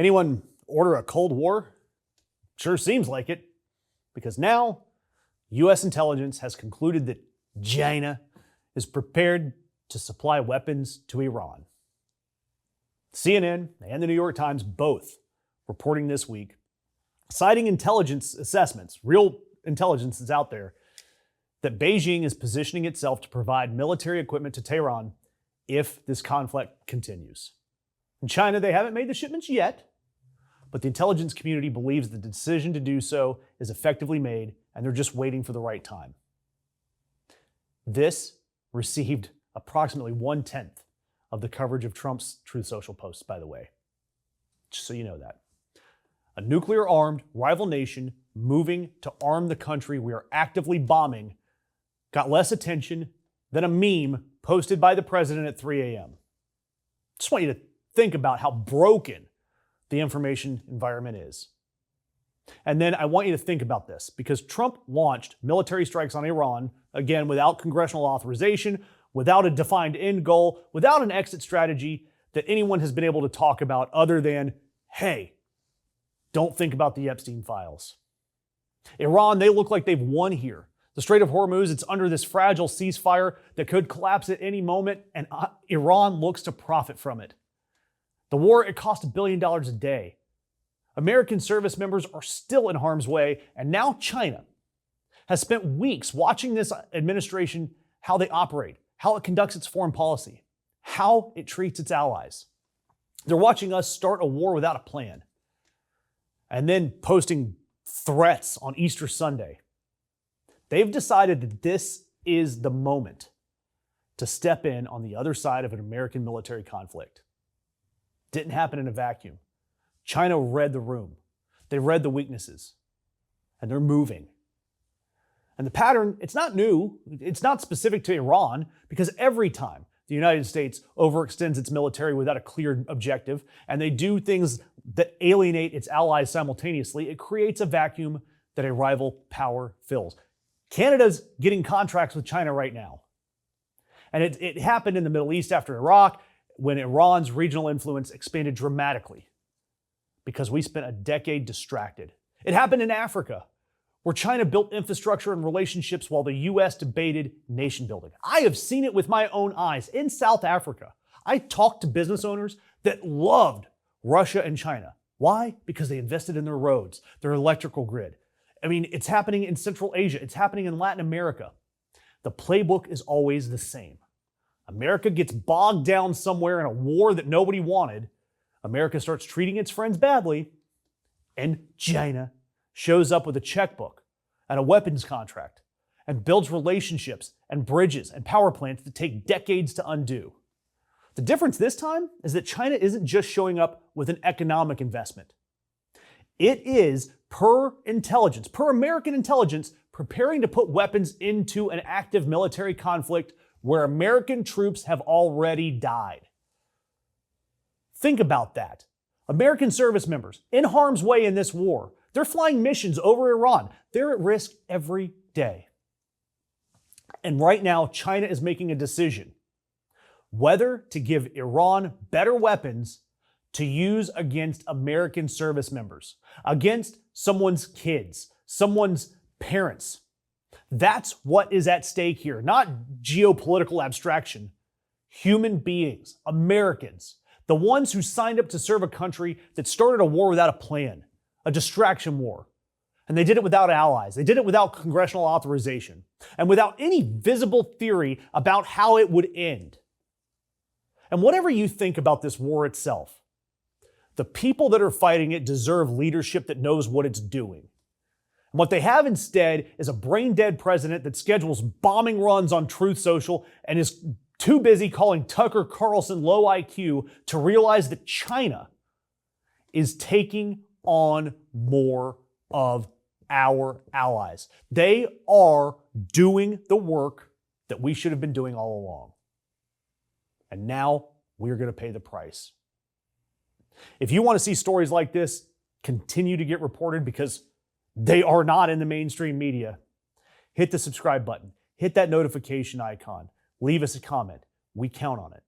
Anyone order a Cold War? Sure seems like it, because now U.S. intelligence has concluded that China is prepared to supply weapons to Iran. CNN and the New York Times both reporting this week, citing intelligence assessments, real intelligence is out there, that Beijing is positioning itself to provide military equipment to Tehran if this conflict continues. In China, they haven't made the shipments yet, but the intelligence community believes the decision to do so is effectively made, and they're just waiting for the right time. This received approximately 1/10 of the coverage of Trump's Truth Social posts, by the way. Just so you know that. A nuclear-armed rival nation moving to arm the country we are actively bombing got less attention than a meme posted by the president at 3 a.m. Just want you to think about how broken the information environment is. And then I want you to think about this, because Trump launched military strikes on Iran, again, without congressional authorization, without a defined end goal, without an exit strategy that anyone has been able to talk about other than, hey, don't think about the Epstein files. Iran, they look like they've won here. The Strait of Hormuz, it's under this fragile ceasefire that could collapse at any moment, and Iran looks to profit from it. The war, it cost $1 billion a day. American service members are still in harm's way, and now China has spent weeks watching this administration, how they operate, how it conducts its foreign policy, how it treats its allies. They're watching us start a war without a plan, and then posting threats on Easter Sunday. They've decided that this is the moment to step in on the other side of an American military conflict. Didn't happen in a vacuum. China read the room. They read the weaknesses, and they're moving. And the pattern, it's not new. It's not specific to Iran, because every time the United States overextends its military without a clear objective, and they do things that alienate its allies simultaneously, it creates a vacuum that a rival power fills. Canada's getting contracts with China right now. And it happened in the Middle East after Iraq, when Iran's regional influence expanded dramatically because we spent a decade distracted. It happened in Africa, where China built infrastructure and relationships while the U.S. debated nation building. I have seen it with my own eyes in South Africa. I talked to business owners that loved Russia and China. Why? Because they invested in their roads, their electrical grid. I mean, it's happening in Central Asia. It's happening in Latin America. The playbook is always the same. America gets bogged down somewhere in a war that nobody wanted. America starts treating its friends badly, and China shows up with a checkbook and a weapons contract and builds relationships and bridges and power plants that take decades to undo. The difference this time is that China isn't just showing up with an economic investment. It is, per American intelligence, preparing to put weapons into an active military conflict where American troops have already died. Think about that. American service members in harm's way in this war. They're flying missions over Iran. They're at risk every day. And right now, China is making a decision whether to give Iran better weapons to use against American service members, against someone's kids, someone's parents. That's what is at stake here, not geopolitical abstraction. Human beings, Americans, the ones who signed up to serve a country that started a war without a plan, a distraction war. And they did it without allies. They did it without congressional authorization and without any visible theory about how it would end. And whatever you think about this war itself, the people that are fighting it deserve leadership that knows what it's doing. And what they have instead is a brain-dead president that schedules bombing runs on Truth Social and is too busy calling Tucker Carlson low IQ to realize that China is taking on more of our allies. They are doing the work that we should have been doing all along. And now we're going to pay the price. If you want to see stories like this continue to get reported, because they are not in the mainstream media, hit the subscribe button, hit that notification icon, leave us a comment. We count on it.